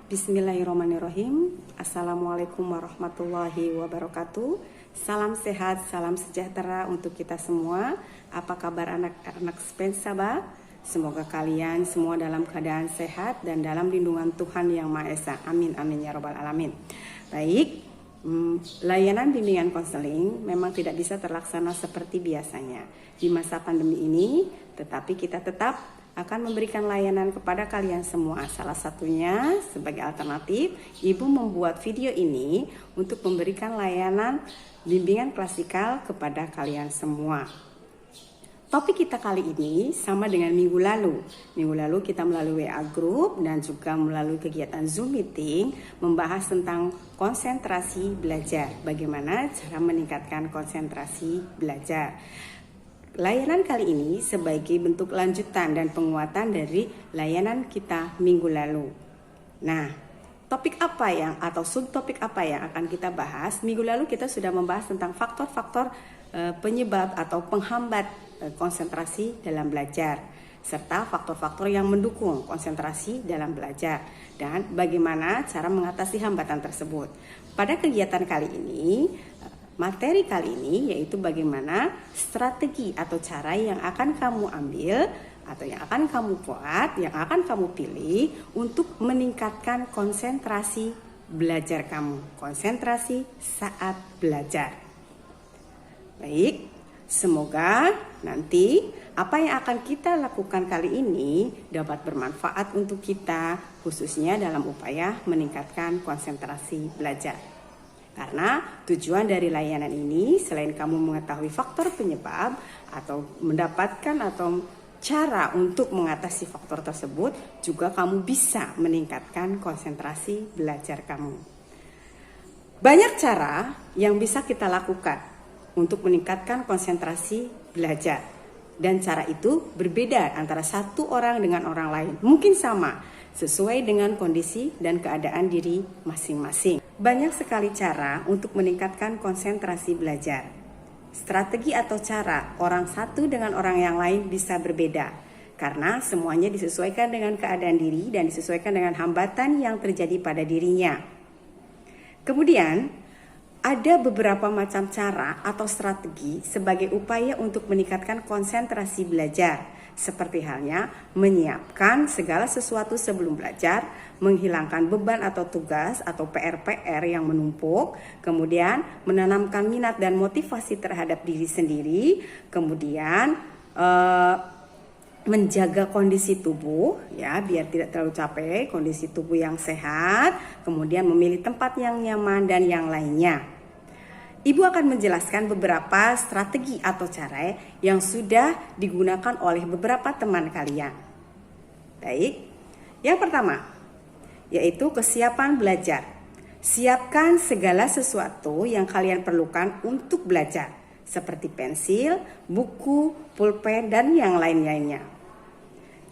Bismillahirrahmanirrahim. Assalamualaikum warahmatullahi wabarakatuh. Salam sehat, salam sejahtera untuk kita semua. Apa kabar anak-anak Spensaba? Semoga kalian semua dalam keadaan sehat dan dalam lindungan Tuhan Yang Maha Esa. Amin, amin ya robbal alamin. Baik, layanan bimbingan konseling memang tidak bisa terlaksana seperti biasanya di masa pandemi ini, tetapi kita tetap akan memberikan layanan kepada kalian semua. Salah satunya sebagai alternatif, Ibu membuat video ini untuk memberikan layanan bimbingan klasikal kepada kalian semua. Topik kita kali ini sama dengan minggu lalu. Minggu lalu kita melalui WA Group dan juga melalui kegiatan Zoom Meeting membahas tentang konsentrasi belajar. Bagaimana cara meningkatkan konsentrasi belajar. Layanan kali ini sebagai bentuk lanjutan dan penguatan dari layanan kita minggu lalu. Nah, topik apa atau subtopik apa yang akan kita bahas? Minggu lalu kita sudah membahas tentang faktor-faktor penyebab atau penghambat konsentrasi dalam belajar, serta faktor-faktor yang mendukung konsentrasi dalam belajar, dan bagaimana cara mengatasi hambatan tersebut. Pada kegiatan kali ini, materi kali ini yaitu bagaimana strategi atau cara yang akan kamu ambil atau yang akan kamu buat, yang akan kamu pilih untuk meningkatkan konsentrasi belajar kamu, konsentrasi saat belajar. Baik, semoga nanti apa yang akan kita lakukan kali ini dapat bermanfaat untuk kita, khususnya dalam upaya meningkatkan konsentrasi belajar. Karena tujuan dari layanan ini selain kamu mengetahui faktor penyebab atau mendapatkan atau cara untuk mengatasi faktor tersebut, juga kamu bisa meningkatkan konsentrasi belajar kamu. Banyak cara yang bisa kita lakukan untuk meningkatkan konsentrasi belajar. Dan cara itu berbeda antara satu orang dengan orang lain. Mungkin sama, sesuai dengan kondisi dan keadaan diri masing-masing. Banyak sekali cara untuk meningkatkan konsentrasi belajar. Strategi atau cara orang satu dengan orang yang lain bisa berbeda, karena semuanya disesuaikan dengan keadaan diri dan disesuaikan dengan hambatan yang terjadi pada dirinya. Kemudian, ada beberapa macam cara atau strategi sebagai upaya untuk meningkatkan konsentrasi belajar. Seperti halnya menyiapkan segala sesuatu sebelum belajar, menghilangkan beban atau tugas atau PR-PR yang menumpuk, kemudian menanamkan minat dan motivasi terhadap diri sendiri, kemudian menjaga kondisi tubuh ya biar tidak terlalu capek, kondisi tubuh yang sehat, kemudian memilih tempat yang nyaman dan yang lainnya. Ibu akan menjelaskan beberapa strategi atau cara yang sudah digunakan oleh beberapa teman kalian. Baik, yang pertama yaitu kesiapan belajar. Siapkan segala sesuatu yang kalian perlukan untuk belajar, seperti pensil, buku, pulpen, dan yang lain-lainnya.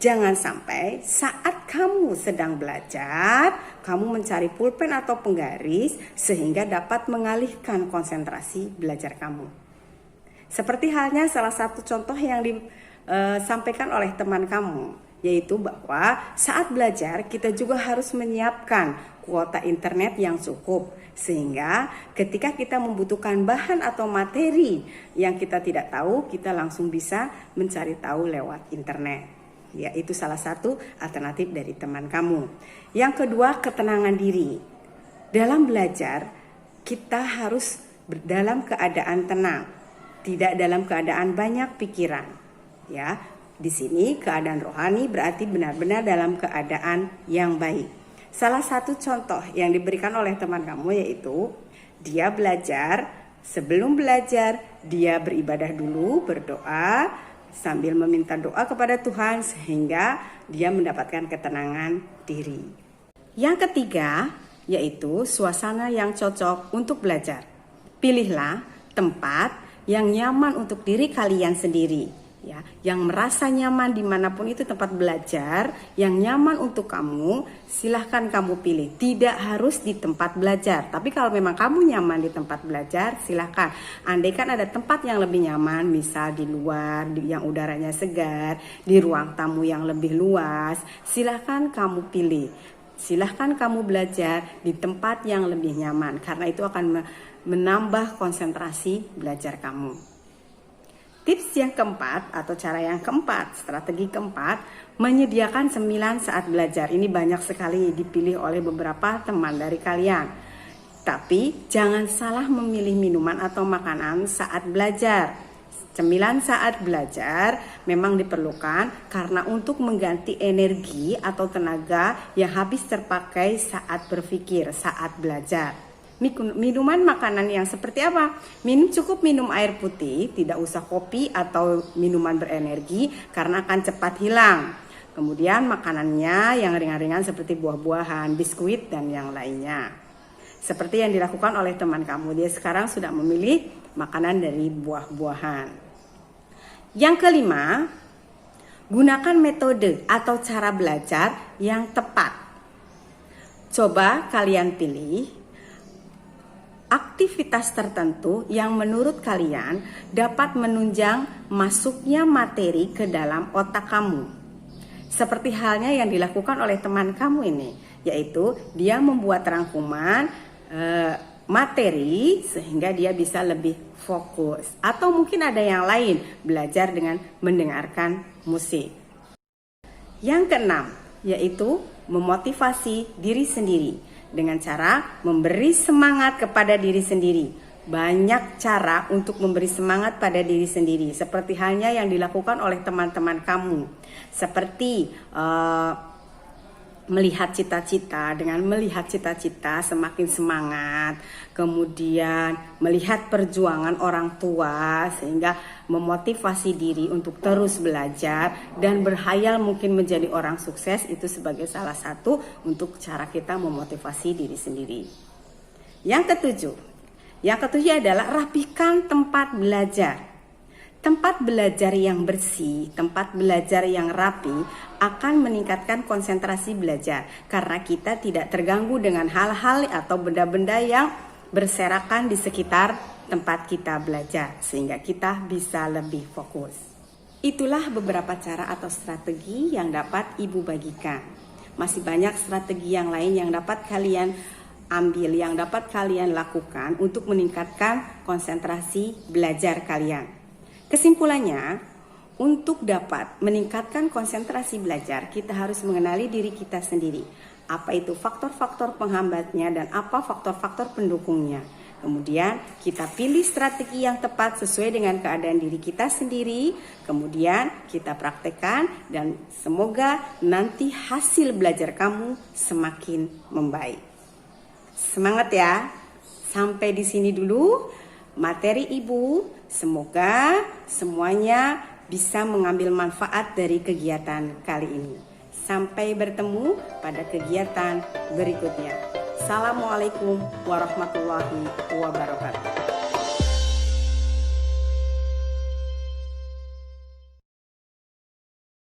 Jangan sampai saat kamu sedang belajar, kamu mencari pulpen atau penggaris sehingga dapat mengalihkan konsentrasi belajar kamu. Seperti halnya salah satu contoh yang disampaikan oleh teman kamu, yaitu bahwa saat belajar kita juga harus menyiapkan kuota internet yang cukup, sehingga ketika kita membutuhkan bahan atau materi yang kita tidak tahu, kita langsung bisa mencari tahu lewat internet. Ya, itu salah satu alternatif dari teman kamu. Yang kedua, ketenangan diri. Dalam belajar, kita harus dalam keadaan tenang, tidak dalam keadaan banyak pikiran. Ya, di sini keadaan rohani berarti benar-benar dalam keadaan yang baik. Salah satu contoh yang diberikan oleh teman kamu yaitu dia belajar, sebelum belajar dia beribadah dulu, berdoa, sambil meminta doa kepada Tuhan sehingga dia mendapatkan ketenangan diri. Yang ketiga yaitu suasana yang cocok untuk belajar. Pilihlah tempat yang nyaman untuk diri kalian sendiri. Ya, yang merasa nyaman dimanapun itu tempat belajar, yang nyaman untuk kamu, silahkan kamu pilih. Tidak harus di tempat belajar, tapi kalau memang kamu nyaman di tempat belajar, silahkan. Andaikan ada tempat yang lebih nyaman, misal di luar, yang udaranya segar, di ruang tamu yang lebih luas, silahkan kamu pilih. silahkan kamu belajar di tempat yang lebih nyaman karena itu akan menambah konsentrasi belajar kamu. Tips yang keempat atau cara yang keempat, strategi keempat, menyediakan 9 saat belajar. Ini banyak sekali dipilih oleh beberapa teman dari kalian. Tapi jangan salah memilih minuman atau makanan saat belajar. 9 saat belajar memang diperlukan karena untuk mengganti energi atau tenaga yang habis terpakai saat berpikir, saat belajar. Minuman makanan yang seperti apa? Cukup minum air putih, tidak usah kopi atau minuman berenergi karena akan cepat hilang. Kemudian makanannya yang ringan-ringan seperti buah-buahan, biskuit dan yang lainnya. Seperti yang dilakukan oleh teman kamu, dia sekarang sudah memilih makanan dari buah-buahan. Yang kelima, gunakan metode atau cara belajar yang tepat. Coba kalian pilih aktivitas tertentu yang menurut kalian dapat menunjang masuknya materi ke dalam otak kamu. Seperti halnya yang dilakukan oleh teman kamu ini, yaitu dia membuat rangkuman materi sehingga dia bisa lebih fokus. Atau mungkin ada yang lain, belajar dengan mendengarkan musik. Yang keenam, yaitu memotivasi diri sendiri dengan cara memberi semangat kepada diri sendiri. Banyak cara untuk memberi semangat pada diri sendiri, seperti halnya yang dilakukan oleh teman-teman kamu. Seperti melihat cita-cita, dengan melihat cita-cita semakin semangat. Kemudian melihat perjuangan orang tua sehingga memotivasi diri untuk terus belajar dan berhayal mungkin menjadi orang sukses. Itu sebagai salah satu untuk cara kita memotivasi diri sendiri. Yang ketujuh adalah rapikan tempat belajar. Tempat belajar yang bersih, tempat belajar yang rapi akan meningkatkan konsentrasi belajar karena kita tidak terganggu dengan hal-hal atau benda-benda yang berserakan di sekitar tempat kita belajar sehingga kita bisa lebih fokus. Itulah beberapa cara atau strategi yang dapat Ibu bagikan. Masih banyak strategi yang lain yang dapat kalian ambil, yang dapat kalian lakukan untuk meningkatkan konsentrasi belajar kalian. Kesimpulannya, untuk dapat meningkatkan konsentrasi belajar, kita harus mengenali diri kita sendiri. Apa itu faktor-faktor penghambatnya dan apa faktor-faktor pendukungnya. Kemudian kita pilih strategi yang tepat sesuai dengan keadaan diri kita sendiri. Kemudian kita praktekkan dan semoga nanti hasil belajar kamu semakin membaik. Semangat ya. Sampai di sini dulu materi Ibu. Semoga semuanya bisa mengambil manfaat dari kegiatan kali ini. Sampai bertemu pada kegiatan berikutnya. Assalamualaikum warahmatullahi wabarakatuh.